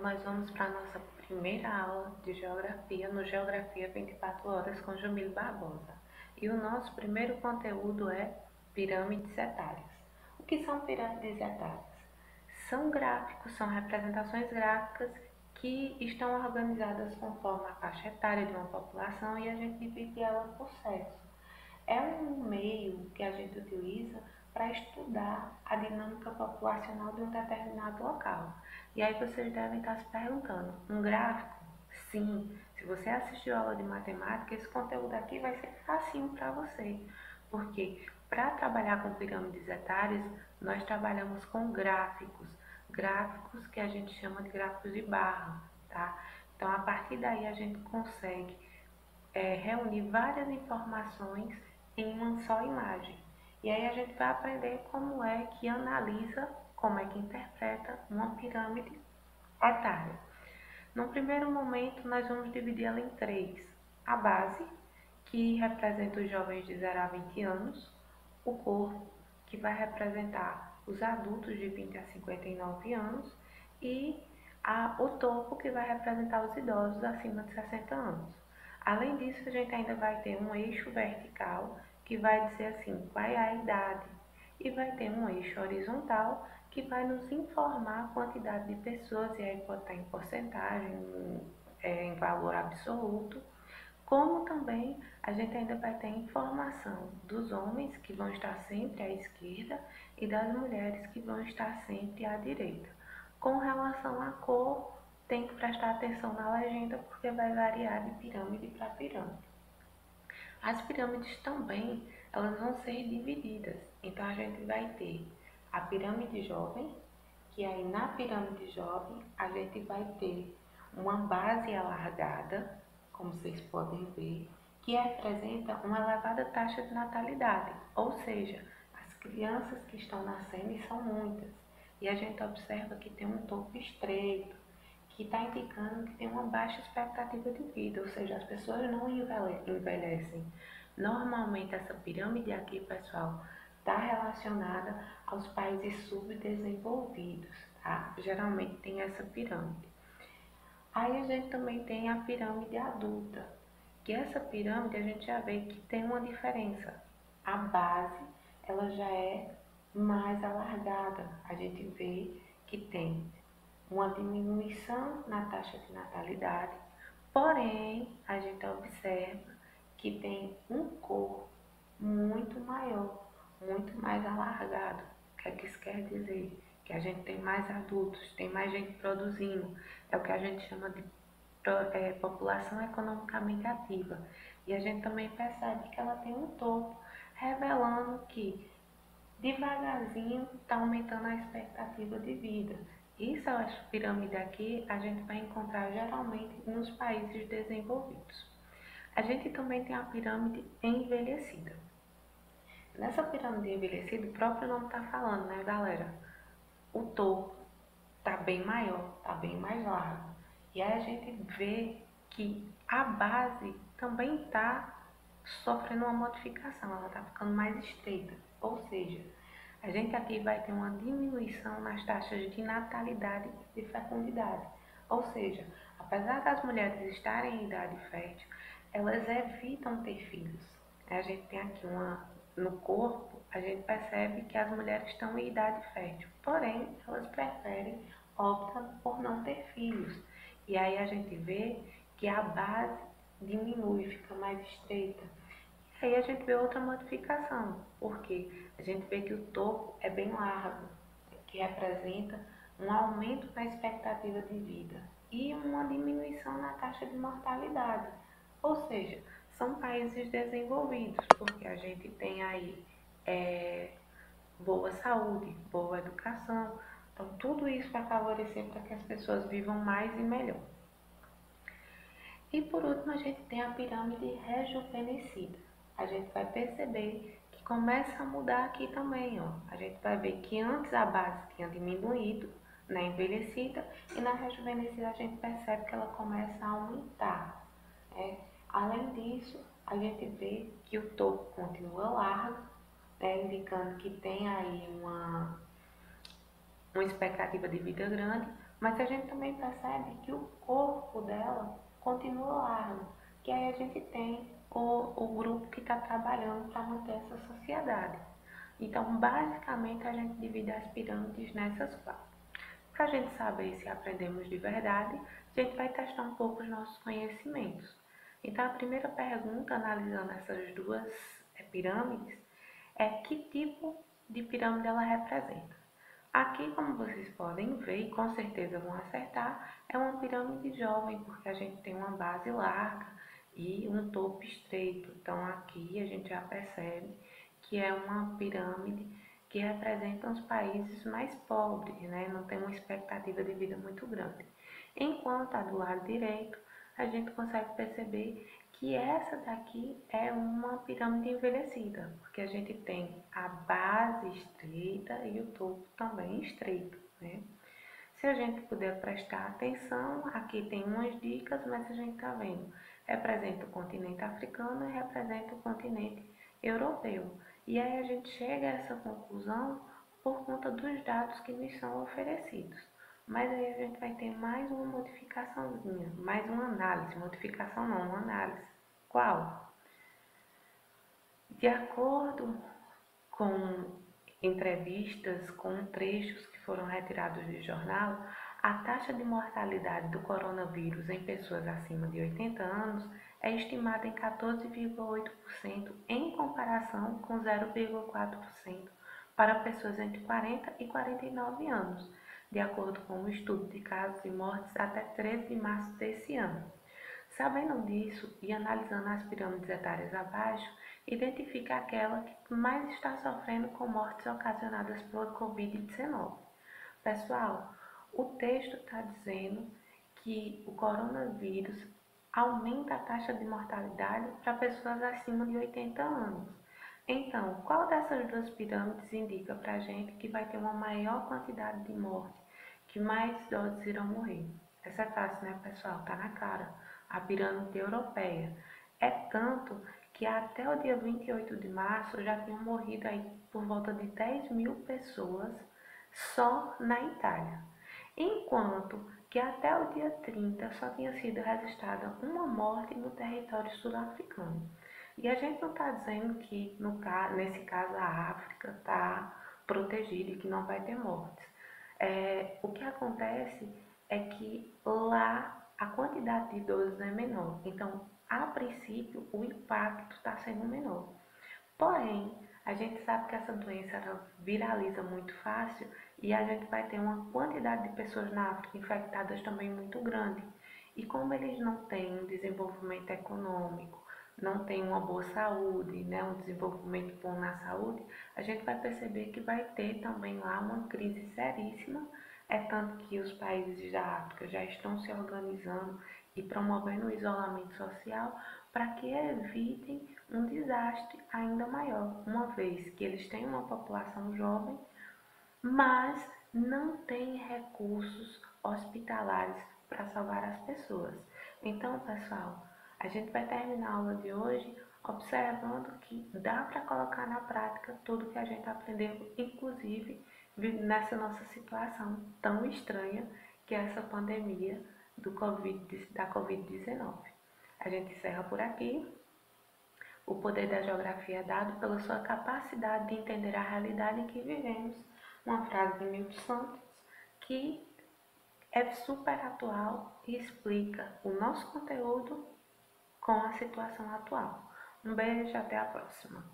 nós vamos para a nossa primeira aula de Geografia, no Geografia 24 Horas com Jamile Barbosa. E o nosso primeiro conteúdo é pirâmides etárias. O que são pirâmides etárias? São gráficos, são representações gráficas que estão organizadas conforme a faixa etária de uma população e a gente divide ela por sexo. É um meio que a gente utiliza para estudar a dinâmica populacional de um determinado local. E aí vocês devem estar se perguntando, um gráfico? Sim, se você assistiu a aula de matemática, esse conteúdo aqui vai ser facinho para você, porque para trabalhar com pirâmides etárias, nós trabalhamos com gráficos que a gente chama de gráficos de barra, tá? Então, a partir daí a gente consegue reunir várias informações em uma só imagem. E aí a gente vai aprender como é que analisa, como é que interpreta uma pirâmide etária. No primeiro momento, nós vamos dividir ela em três. A base, que representa os jovens de 0 a 20 anos. O corpo, que vai representar os adultos de 20 a 59 anos. E o topo, que vai representar os idosos acima de 60 anos. Além disso, a gente ainda vai ter um eixo vertical, que vai dizer assim, qual é a idade. E vai ter um eixo horizontal, que vai nos informar a quantidade de pessoas, e aí pode estar em porcentagem, em valor absoluto, como também a gente ainda vai ter informação dos homens, que vão estar sempre à esquerda, e das mulheres, que vão estar sempre à direita. Com relação à cor, tem que prestar atenção na legenda, porque vai variar de pirâmide para pirâmide. As pirâmides também, elas vão ser divididas. Então, a gente vai ter a pirâmide jovem, que aí na pirâmide jovem, a gente vai ter uma base alargada, como vocês podem ver, que representa uma elevada taxa de natalidade, ou seja, as crianças que estão nascendo e são muitas. E a gente observa que tem um topo estreito, que está indicando que tem uma baixa expectativa de vida, ou seja, as pessoas não envelhecem. Normalmente essa pirâmide aqui, pessoal, está relacionada aos países subdesenvolvidos, tá? Geralmente tem essa pirâmide. Aí a gente também tem a pirâmide adulta, que essa pirâmide a gente já vê que tem uma diferença. A base, ela já é mais alargada. A gente vê que tem uma diminuição na taxa de natalidade, porém, a gente observa que tem um corpo muito maior, muito mais alargado. O que é que isso quer dizer? Que a gente tem mais adultos, tem mais gente produzindo. É o que a gente chama de população economicamente ativa. E a gente também percebe que ela tem um topo, revelando que devagarzinho está aumentando a expectativa de vida. Isso, essa pirâmide aqui, a gente vai encontrar geralmente nos países desenvolvidos. A gente também tem a pirâmide envelhecida. Nessa pirâmide envelhecida, o próprio nome está falando, né, galera? O topo está bem maior, está bem mais largo. E aí a gente vê que a base também está sofrendo uma modificação, ela está ficando mais estreita. Ou seja, a gente aqui vai ter uma diminuição nas taxas de natalidade e de fecundidade. Ou seja, apesar das mulheres estarem em idade fértil, elas evitam ter filhos. A gente tem aqui no corpo, a gente percebe que as mulheres estão em idade fértil, porém, elas preferem, optam por não ter filhos. E aí a gente vê que a base diminui, fica mais estreita. Aí a gente vê outra modificação, porque a gente vê que o topo é bem largo, que representa um aumento na expectativa de vida e uma diminuição na taxa de mortalidade. Ou seja, são países desenvolvidos, porque a gente tem aí boa saúde, boa educação. Então, tudo isso vai favorecer para que as pessoas vivam mais e melhor. E por último, a gente tem a pirâmide rejuvenescida. A gente vai perceber que começa a mudar aqui também, ó. A gente vai ver que antes a base tinha diminuído na envelhecida e na rejuvenescida a gente percebe que ela começa a aumentar. Além disso, a gente vê que o topo continua largo, indicando que tem aí uma expectativa de vida grande, Mas a gente também percebe que o corpo dela continua largo, que aí a gente tem o grupo que está trabalhando para manter essa sociedade. Então, basicamente, a gente divide as pirâmides nessas quatro. Para a gente saber se aprendemos de verdade, a gente vai testar um pouco os nossos conhecimentos. Então, a primeira pergunta, analisando essas duas pirâmides, é que tipo de pirâmide ela representa. Aqui, como vocês podem ver, e com certeza vão acertar, é uma pirâmide jovem, porque a gente tem uma base larga e um topo estreito. Então, aqui a gente já percebe que é uma pirâmide que representa os países mais pobres, né? Não tem uma expectativa de vida muito grande. Enquanto a do lado direito, a gente consegue perceber que essa daqui é uma pirâmide envelhecida, porque a gente tem a base estreita e o topo também estreito, né? Se a gente puder prestar atenção, aqui tem umas dicas, mas a gente está vendo. Representa o continente africano e representa o continente europeu. E aí a gente chega a essa conclusão por conta dos dados que nos são oferecidos. Mas aí a gente vai ter mais uma modificaçãozinha, mais uma análise. Modificação não, uma análise. Qual? De acordo com entrevistas, com trechos que foram retirados de jornal, a taxa de mortalidade do coronavírus em pessoas acima de 80 anos é estimada em 14,8% em comparação com 0,4% para pessoas entre 40 e 49 anos, de acordo com um estudo de casos e mortes até 13 de março desse ano. Sabendo disso e analisando as pirâmides etárias abaixo, identifica aquela que mais está sofrendo com mortes ocasionadas pela Covid-19. Pessoal, o texto está dizendo que o coronavírus aumenta a taxa de mortalidade para pessoas acima de 80 anos. Então, qual dessas duas pirâmides indica para a gente que vai ter uma maior quantidade de mortes, que mais idosos irão morrer? Essa é fácil, né, pessoal? Tá na cara. A pirâmide europeia. É tanto que até o dia 28 de março já tinham morrido aí por volta de 10 mil pessoas só na Itália. Enquanto que até o dia 30 só tinha sido registrada uma morte no território sul-africano. E a gente não está dizendo que nesse caso a África está protegida e que não vai ter mortes. O que acontece é que lá a quantidade de idosos é menor. Então, a princípio, o impacto está sendo menor. Porém, a gente sabe que essa doença ela viraliza muito fácil e a gente vai ter uma quantidade de pessoas na África infectadas também muito grande. E como eles não têm um desenvolvimento econômico, não têm uma boa saúde, né, um desenvolvimento bom na saúde, a gente vai perceber que vai ter também lá uma crise seríssima. É tanto que os países da África já estão se organizando e promovendo o isolamento social para que evitem um desastre ainda maior, uma vez que eles têm uma população jovem, mas não têm recursos hospitalares para salvar as pessoas. Então, pessoal, a gente vai terminar a aula de hoje observando que dá para colocar na prática tudo que a gente aprendeu, inclusive nessa nossa situação tão estranha que é essa pandemia da Covid-19. A gente encerra por aqui. O poder da geografia é dado pela sua capacidade de entender a realidade em que vivemos. Uma frase de Milton Santos que é super atual e explica o nosso conteúdo com a situação atual. Um beijo e até a próxima.